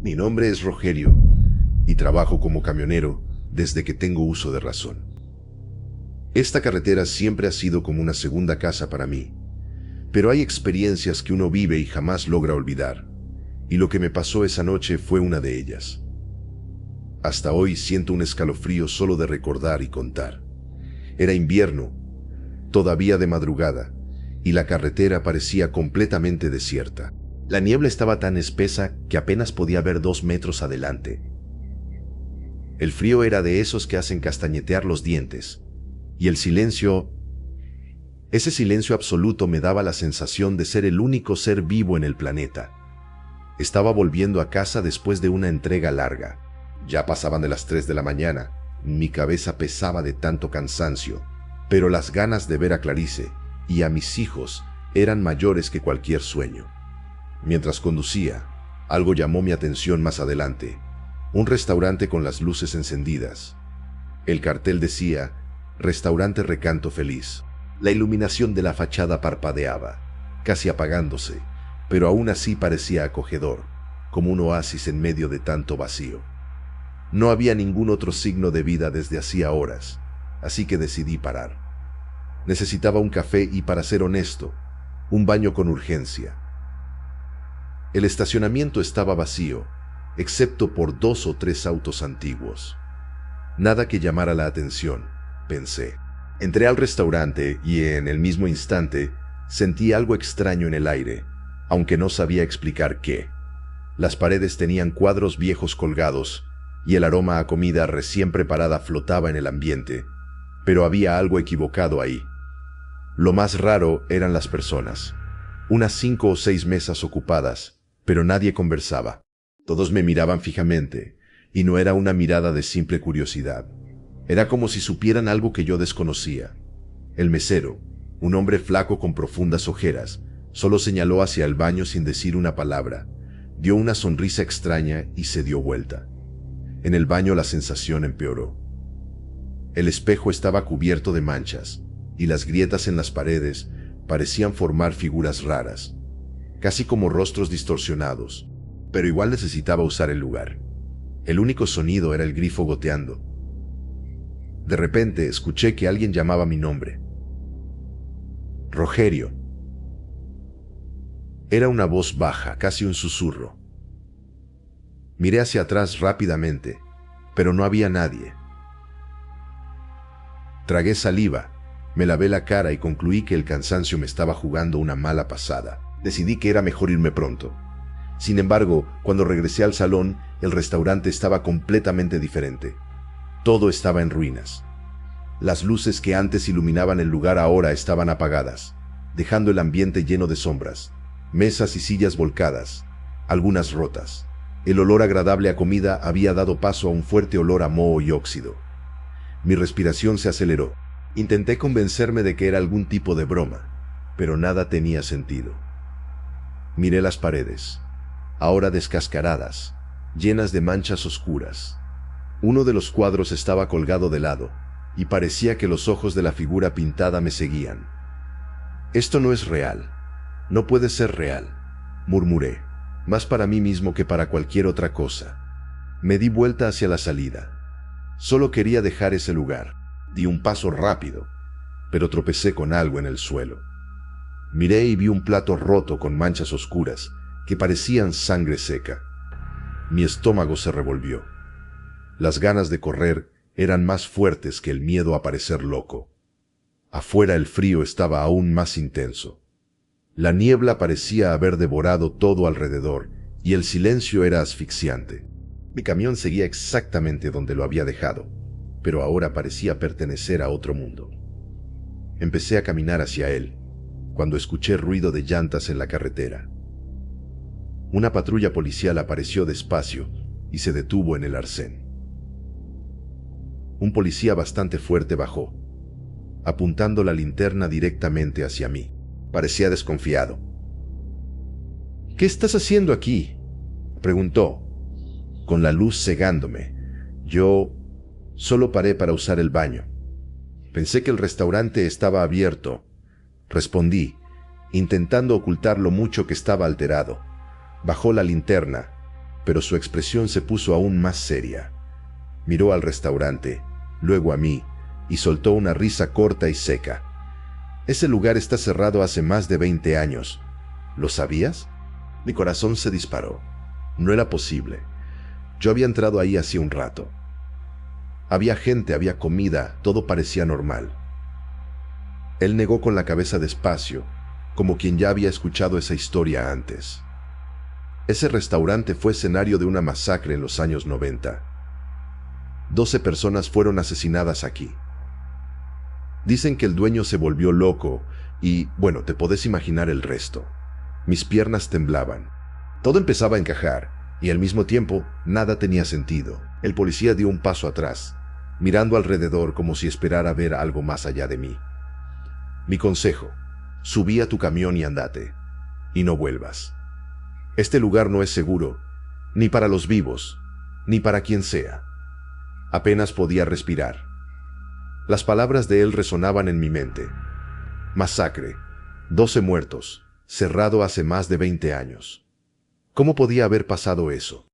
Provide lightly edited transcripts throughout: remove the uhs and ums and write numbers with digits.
Mi nombre es Rogerio y trabajo como camionero desde que tengo uso de razón. Esta carretera siempre ha sido como una segunda casa para mí, pero hay experiencias que uno vive y jamás logra olvidar, y lo que me pasó esa noche fue una de ellas. Hasta hoy siento un escalofrío solo de recordar y contar. Era invierno, todavía de madrugada, y la carretera parecía completamente desierta. La niebla estaba tan espesa que apenas podía ver 2 metros adelante. El frío era de esos que hacen castañetear los dientes, y el silencio, ese silencio absoluto me daba la sensación de ser el único ser vivo en el planeta. Estaba volviendo a casa después de una entrega larga. Ya pasaban de las 3 de la mañana, mi cabeza pesaba de tanto cansancio, pero las ganas de ver a Clarice y a mis hijos eran mayores que cualquier sueño. Mientras conducía, algo llamó mi atención más adelante. Un restaurante con las luces encendidas. El cartel decía, Restaurante Recanto Feliz. La iluminación de la fachada parpadeaba, casi apagándose, pero aún así parecía acogedor, como un oasis en medio de tanto vacío. No había ningún otro signo de vida desde hacía horas, así que decidí parar. Necesitaba un café y, para ser honesto, un baño con urgencia. El estacionamiento estaba vacío, excepto por 2 o 3 autos antiguos. Nada que llamara la atención, pensé. Entré al restaurante y en el mismo instante sentí algo extraño en el aire, aunque no sabía explicar qué. Las paredes tenían cuadros viejos colgados y el aroma a comida recién preparada flotaba en el ambiente, pero había algo equivocado ahí. Lo más raro eran las personas. Unas 5 o 6 mesas ocupadas, pero nadie conversaba. Todos me miraban fijamente, y no era una mirada de simple curiosidad. Era como si supieran algo que yo desconocía. El mesero, un hombre flaco con profundas ojeras, solo señaló hacia el baño sin decir una palabra, dio una sonrisa extraña y se dio vuelta. En el baño la sensación empeoró. El espejo estaba cubierto de manchas, y las grietas en las paredes parecían formar figuras raras, casi como rostros distorsionados, pero igual necesitaba usar el lugar. El único sonido era el grifo goteando. De repente escuché que alguien llamaba mi nombre. Rogerio. Era una voz baja, casi un susurro. Miré hacia atrás rápidamente, pero no había nadie. Tragué saliva, me lavé la cara y concluí que el cansancio me estaba jugando una mala pasada. Decidí que era mejor irme pronto. Sin embargo, cuando regresé al salón, el restaurante estaba completamente diferente. Todo estaba en ruinas. Las luces que antes iluminaban el lugar ahora estaban apagadas, dejando el ambiente lleno de sombras, mesas y sillas volcadas, algunas rotas. El olor agradable a comida había dado paso a un fuerte olor a moho y óxido. Mi respiración se aceleró. Intenté convencerme de que era algún tipo de broma, pero nada tenía sentido. Miré las paredes, ahora descascaradas, llenas de manchas oscuras. Uno de los cuadros estaba colgado de lado, y parecía que los ojos de la figura pintada me seguían. Esto no es real. No puede ser real, murmuré, más para mí mismo que para cualquier otra cosa. Me di vuelta hacia la salida. Solo quería dejar ese lugar. Di un paso rápido, pero tropecé con algo en el suelo. Miré y vi un plato roto con manchas oscuras que parecían sangre seca. Mi estómago se revolvió. Las ganas de correr eran más fuertes que el miedo a parecer loco. Afuera el frío estaba aún más intenso. La niebla parecía haber devorado todo alrededor y el silencio era asfixiante. Mi camión seguía exactamente donde lo había dejado, pero ahora parecía pertenecer a otro mundo. Empecé a caminar hacia él, cuando escuché ruido de llantas en la carretera. Una patrulla policial apareció despacio y se detuvo en el arcén. Un policía bastante fuerte bajó, apuntando la linterna directamente hacia mí. Parecía desconfiado. «¿Qué estás haciendo aquí?», preguntó, con la luz cegándome. Yo solo paré para usar el baño. Pensé que el restaurante estaba abierto, respondí, intentando ocultar lo mucho que estaba alterado. Bajó la linterna, pero su expresión se puso aún más seria. Miró al restaurante, luego a mí, y soltó una risa corta y seca. Ese lugar está cerrado hace más de 20 años. ¿Lo sabías? Mi corazón se disparó. No era posible. Yo había entrado ahí hacía un rato. Había gente, había comida, todo parecía normal. Él negó con la cabeza despacio, como quien ya había escuchado esa historia antes. Ese restaurante fue escenario de una masacre en los años 90. 12 personas fueron asesinadas aquí. Dicen que el dueño se volvió loco y, bueno, te podés imaginar el resto. Mis piernas temblaban. Todo empezaba a encajar y al mismo tiempo nada tenía sentido. El policía dio un paso atrás, mirando alrededor como si esperara ver algo más allá de mí. Mi consejo: subí a tu camión y andate, y no vuelvas. Este lugar no es seguro, ni para los vivos, ni para quien sea. Apenas podía respirar. Las palabras de él resonaban en mi mente. Masacre, 12 muertos, cerrado hace más de 20 años. ¿Cómo podía haber pasado eso?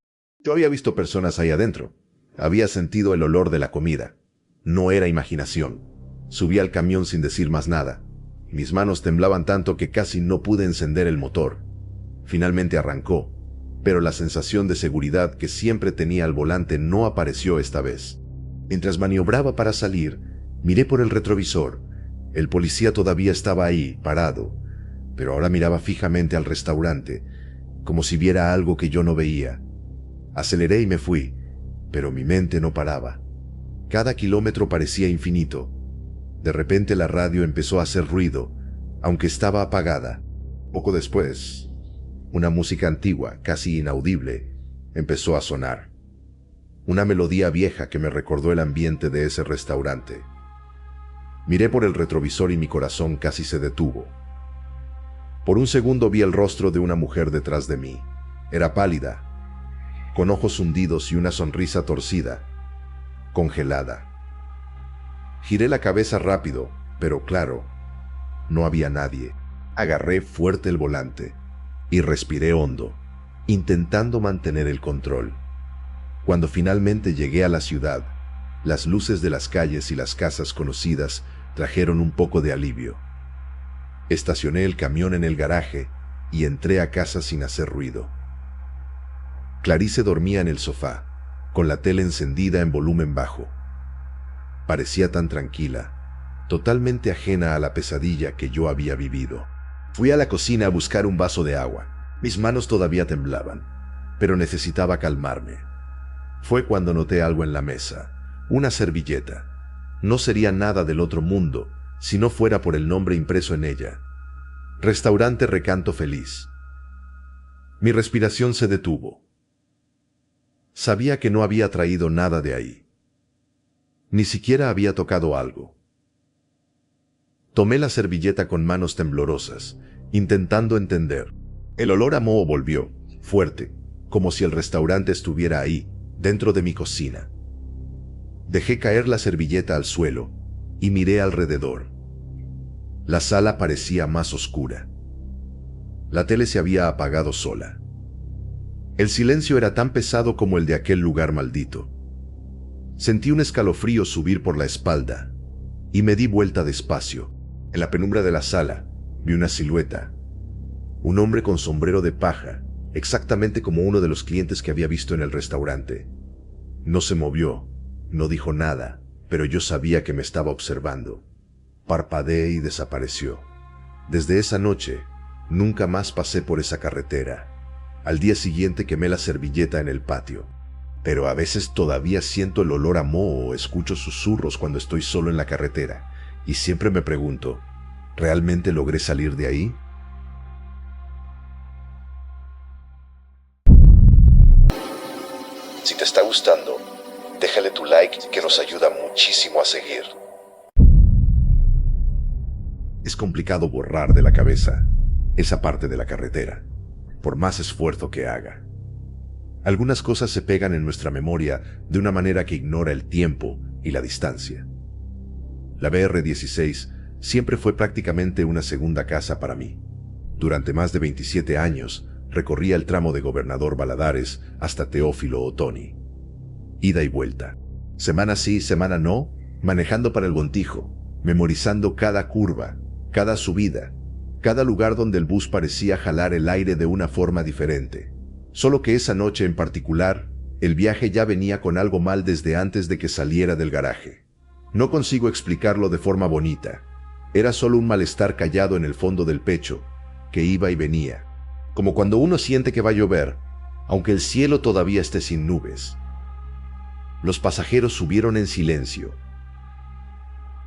Yo había visto personas ahí adentro. Había sentido el olor de la comida. No era imaginación. Subí al camión sin decir más nada. Mis manos temblaban tanto que casi no pude encender el motor. Finalmente arrancó, pero la sensación de seguridad que siempre tenía al volante no apareció esta vez. Mientras maniobraba para salir, miré por el retrovisor. El policía todavía estaba ahí, parado, pero ahora miraba fijamente al restaurante, como si viera algo que yo no veía. Aceleré y me fui, pero mi mente no paraba. Cada kilómetro parecía infinito. De repente la radio empezó a hacer ruido, aunque estaba apagada. Poco después, una música antigua, casi inaudible, empezó a sonar. Una melodía vieja que me recordó el ambiente de ese restaurante. Miré por el retrovisor y mi corazón casi se detuvo. Por un segundo vi el rostro de una mujer detrás de mí. Era pálida, con ojos hundidos y una sonrisa torcida, congelada. Giré la cabeza rápido, pero claro, no había nadie. Agarré fuerte el volante y respiré hondo, intentando mantener el control. Cuando finalmente llegué a la ciudad, las luces de las calles y las casas conocidas trajeron un poco de alivio. Estacioné el camión en el garaje y entré a casa sin hacer ruido. Clarice dormía en el sofá, con la tele encendida en volumen bajo. Parecía tan tranquila, totalmente ajena a la pesadilla que yo había vivido. Fui a la cocina a buscar un vaso de agua. Mis manos todavía temblaban, pero necesitaba calmarme. Fue cuando noté algo en la mesa, una servilleta. No sería nada del otro mundo si no fuera por el nombre impreso en ella. Restaurante Recanto Feliz. Mi respiración se detuvo. Sabía que no había traído nada de ahí. Ni siquiera había tocado algo. Tomé la servilleta con manos temblorosas, intentando entender. El olor a moho volvió, fuerte, como si el restaurante estuviera ahí, dentro de mi cocina. Dejé caer la servilleta al suelo y miré alrededor. La sala parecía más oscura. La tele se había apagado sola. El silencio era tan pesado como el de aquel lugar maldito. Sentí un escalofrío subir por la espalda y me di vuelta despacio. En la penumbra de la sala vi una silueta. Un hombre con sombrero de paja, exactamente como uno de los clientes que había visto en el restaurante. No se movió, no dijo nada, pero yo sabía que me estaba observando. Parpadeé y desapareció. Desde esa noche, nunca más pasé por esa carretera. Al día siguiente quemé la servilleta en el patio. Pero a veces todavía siento el olor a moho o escucho susurros cuando estoy solo en la carretera. Y siempre me pregunto, ¿realmente logré salir de ahí? Si te está gustando, déjale tu like que nos ayuda muchísimo a seguir. Es complicado borrar de la cabeza esa parte de la carretera, por más esfuerzo que haga. Algunas cosas se pegan en nuestra memoria de una manera que ignora el tiempo y la distancia. La BR-16 siempre fue prácticamente una segunda casa para mí. Durante más de 27 años Recorría el tramo de Gobernador Valadares hasta Teófilo Otoni. Ida y vuelta. Semana sí, semana no, manejando para el Montijo, memorizando cada curva, cada subida, cada lugar donde el bus parecía jalar el aire de una forma diferente. Solo que esa noche en particular, el viaje ya venía con algo mal desde antes de que saliera del garaje. No consigo explicarlo de forma bonita. Era solo un malestar callado en el fondo del pecho, que iba y venía. Como cuando uno siente que va a llover, aunque el cielo todavía esté sin nubes. Los pasajeros subieron en silencio.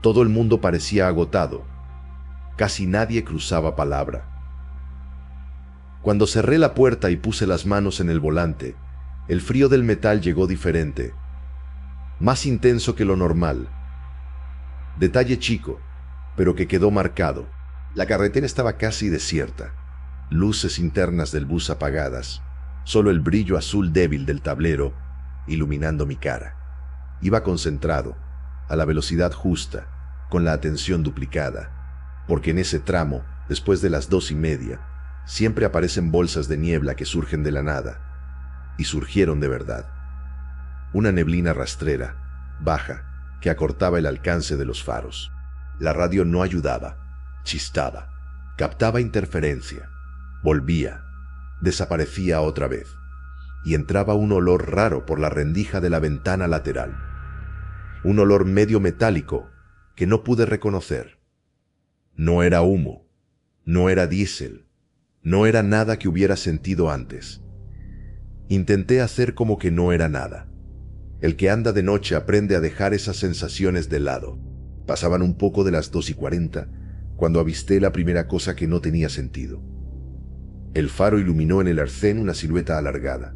Todo el mundo parecía agotado. Casi nadie cruzaba palabra. Cuando cerré la puerta y puse las manos en el volante, el frío del metal llegó diferente, más intenso que lo normal. Detalle chico, pero que quedó marcado. La carretera estaba casi desierta. Luces internas del bus apagadas, solo el brillo azul débil del tablero iluminando mi cara. Iba concentrado, a la velocidad justa, con la atención duplicada, porque en ese tramo, después de las 2:30, siempre aparecen bolsas de niebla que surgen de la nada, y surgieron de verdad. Una neblina rastrera, baja, que acortaba el alcance de los faros. La radio no ayudaba, chistaba, captaba interferencia, volvía, desaparecía otra vez, y entraba un olor raro por la rendija de la ventana lateral. Un olor medio metálico que no pude reconocer. No era humo, no era diésel, no era nada que hubiera sentido antes. Intenté hacer como que no era nada. El que anda de noche aprende a dejar esas sensaciones de lado. Pasaban un poco de las 2:40 cuando avisté la primera cosa que no tenía sentido. El faro iluminó en el arcén una silueta alargada.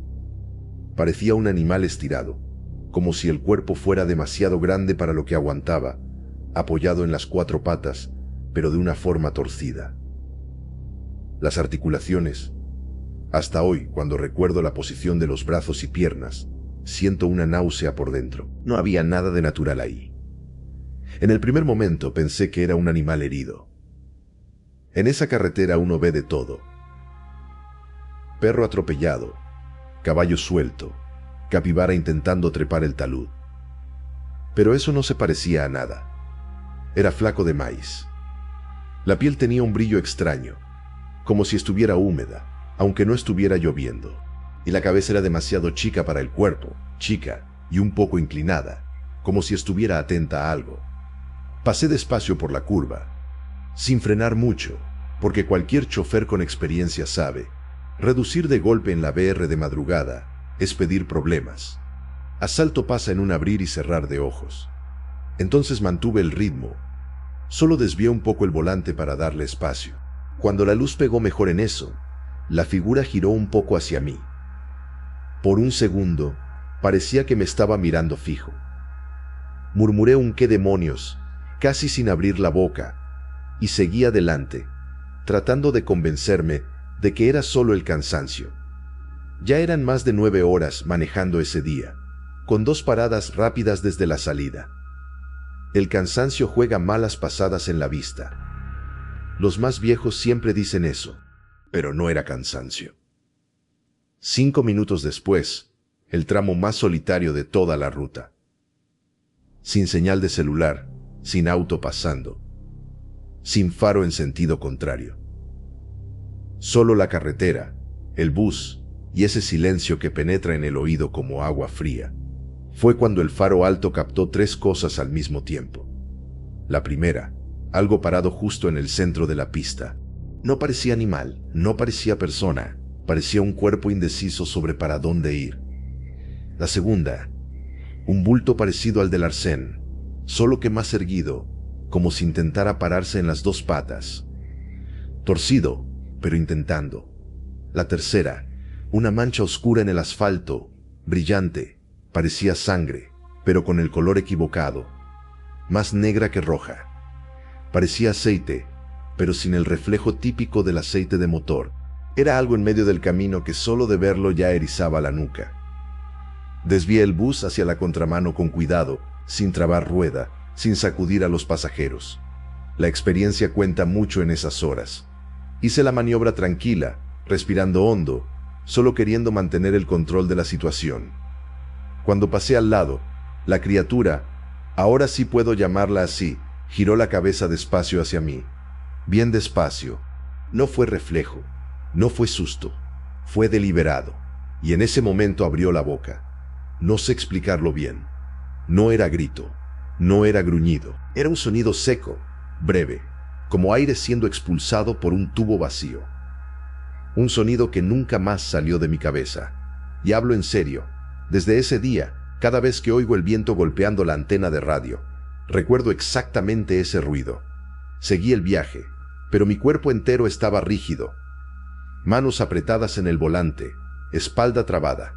Parecía un animal estirado, como si el cuerpo fuera demasiado grande para lo que aguantaba, apoyado en las 4 patas, pero de una forma torcida. Las articulaciones. Hasta hoy, cuando recuerdo la posición de los brazos y piernas, siento una náusea por dentro. No había nada de natural ahí. En el primer momento pensé que era un animal herido. En esa carretera uno ve de todo. Perro atropellado, caballo suelto, capibara intentando trepar el talud. Pero eso no se parecía a nada. Era flaco de maíz. La piel tenía un brillo extraño, como si estuviera húmeda, aunque no estuviera lloviendo. Y la cabeza era demasiado chica para el cuerpo, chica y un poco inclinada, como si estuviera atenta a algo. Pasé despacio por la curva, sin frenar mucho, porque cualquier chofer con experiencia sabe, reducir de golpe en la BR de madrugada es pedir problemas. Asalto pasa en un abrir y cerrar de ojos. Entonces mantuve el ritmo. Solo desvié un poco el volante para darle espacio. Cuando la luz pegó mejor en eso, la figura giró un poco hacia mí. Por un segundo, parecía que me estaba mirando fijo. Murmuré un «¿qué demonios?», casi sin abrir la boca, y seguí adelante, tratando de convencerme de que era solo el cansancio. Ya eran más de 9 horas manejando ese día, con 2 paradas rápidas desde la salida. El cansancio juega malas pasadas en la vista. Los más viejos siempre dicen eso, pero no era cansancio. 5 minutos después, el tramo más solitario de toda la ruta. Sin señal de celular, sin auto pasando, sin faro en sentido contrario. Solo la carretera, el bus y ese silencio que penetra en el oído como agua fría. Fue cuando el faro alto captó 3 cosas al mismo tiempo. La primera, algo parado justo en el centro de la pista. No parecía animal, no parecía persona, parecía un cuerpo indeciso sobre para dónde ir. La segunda, un bulto parecido al del arcén, solo que más erguido, como si intentara pararse en las 2 patas. Torcido, pero intentando. La tercera, una mancha oscura en el asfalto, brillante, parecía sangre, pero con el color equivocado, más negra que roja. Parecía aceite, pero sin el reflejo típico del aceite de motor. Era algo en medio del camino que solo de verlo ya erizaba la nuca. Desvié el bus hacia la contramano con cuidado, sin trabar rueda, sin sacudir a los pasajeros. La experiencia cuenta mucho en esas horas. Hice la maniobra tranquila, respirando hondo, solo queriendo mantener el control de la situación. Cuando pasé al lado, la criatura, ahora sí puedo llamarla así, giró la cabeza despacio hacia mí. Bien despacio. No fue reflejo, no fue susto, fue deliberado. Y en ese momento abrió la boca. No sé explicarlo bien. No era grito, no era gruñido, era un sonido seco, breve, como aire siendo expulsado por un tubo vacío. Un sonido que nunca más salió de mi cabeza. Y hablo en serio. Desde ese día, cada vez que oigo el viento golpeando la antena de radio, recuerdo exactamente ese ruido. Seguí el viaje, pero mi cuerpo entero estaba rígido. Manos apretadas en el volante, espalda trabada.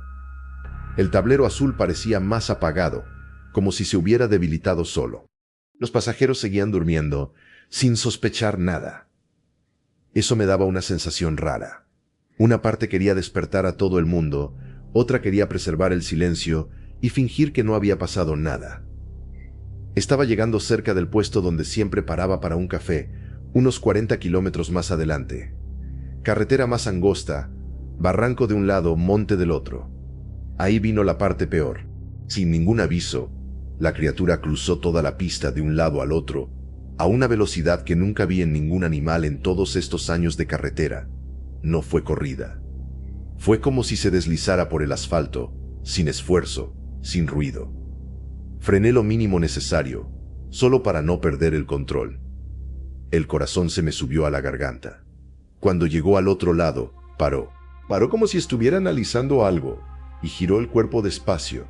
El tablero azul parecía más apagado, como si se hubiera debilitado solo. Los pasajeros seguían durmiendo, sin sospechar nada. Eso me daba una sensación rara. Una parte quería despertar a todo el mundo, otra quería preservar el silencio y fingir que no había pasado nada. Estaba llegando cerca del puesto donde siempre paraba para un café, unos 40 kilómetros más adelante. Carretera más angosta, barranco de un lado, monte del otro. Ahí vino la parte peor. Sin ningún aviso, la criatura cruzó toda la pista de un lado al otro, a una velocidad que nunca vi en ningún animal en todos estos años de carretera. No fue corrida. Fue como si se deslizara por el asfalto, sin esfuerzo, sin ruido. Frené lo mínimo necesario, solo para no perder el control. El corazón se me subió a la garganta. Cuando llegó al otro lado, paró. Paró como si estuviera analizando algo, y giró el cuerpo despacio,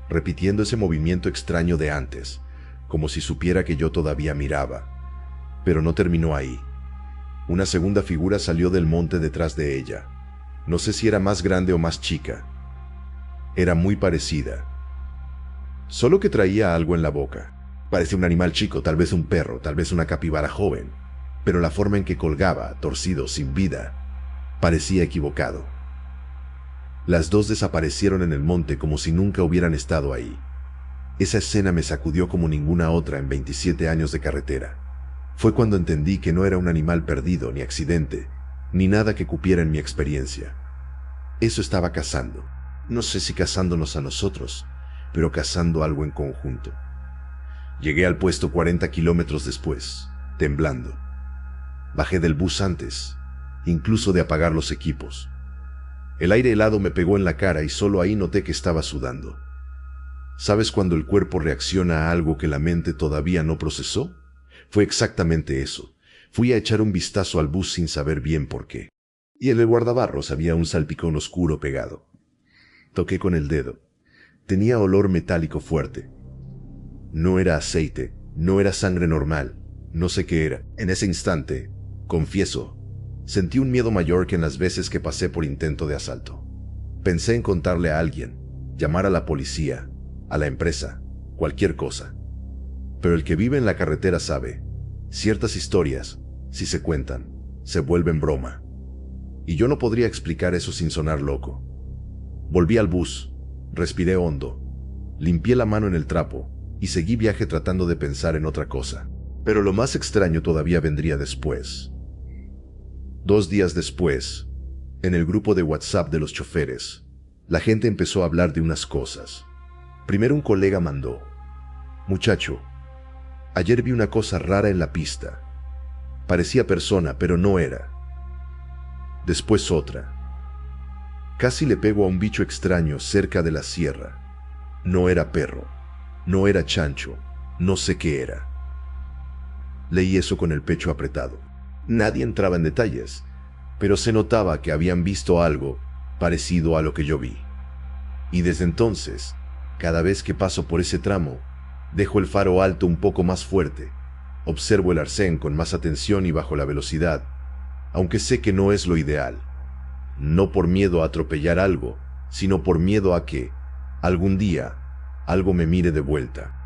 repitiendo ese movimiento extraño de antes, como si supiera que yo todavía miraba. Pero no terminó ahí. Una segunda figura salió del monte detrás de ella. No sé si era más grande o más chica. Era muy parecida. Solo que traía algo en la boca. Parecía un animal chico, tal vez un perro, tal vez una capibara joven. Pero la forma en que colgaba, torcido, sin vida, parecía equivocado. Las dos desaparecieron en el monte como si nunca hubieran estado ahí. Esa escena me sacudió como ninguna otra en 27 años de carretera. Fue cuando entendí que no era un animal perdido, ni accidente, ni nada que cupiera en mi experiencia. Eso estaba cazando. No sé si cazándonos a nosotros, pero cazando algo en conjunto. Llegué al puesto 40 kilómetros después, temblando. Bajé del bus antes, incluso de apagar los equipos. El aire helado me pegó en la cara y solo ahí noté que estaba sudando. ¿Sabes cuando el cuerpo reacciona a algo que la mente todavía no procesó? Fue exactamente eso. Fui a echar un vistazo al bus sin saber bien por qué. Y en el guardabarros había un salpicón oscuro pegado. Toqué con el dedo. Tenía olor metálico fuerte. No era aceite, no era sangre normal, no sé qué era. En ese instante, confieso, sentí un miedo mayor que en las veces que pasé por intento de asalto. Pensé en contarle a alguien, llamar a la policía, a la empresa, cualquier cosa. Pero el que vive en la carretera sabe, ciertas historias, si se cuentan, se vuelven broma. Y yo no podría explicar eso sin sonar loco. Volví al bus, respiré hondo, limpié la mano en el trapo y seguí viaje tratando de pensar en otra cosa. Pero lo más extraño todavía vendría después. 2 días después, en el grupo de WhatsApp de los choferes, la gente empezó a hablar de unas cosas. Primero un colega mandó: «Muchacho, ayer vi una cosa rara en la pista. Parecía persona, pero no era». Después otra: «Casi le pego a un bicho extraño cerca de la sierra. No era perro, no era chancho, no sé qué era». Leí eso con el pecho apretado. Nadie entraba en detalles, pero se notaba que habían visto algo parecido a lo que yo vi. Y desde entonces, cada vez que paso por ese tramo, dejo el faro alto un poco más fuerte, observo el arcén con más atención y bajo la velocidad, aunque sé que no es lo ideal. No por miedo a atropellar algo, sino por miedo a que, algún día, algo me mire de vuelta.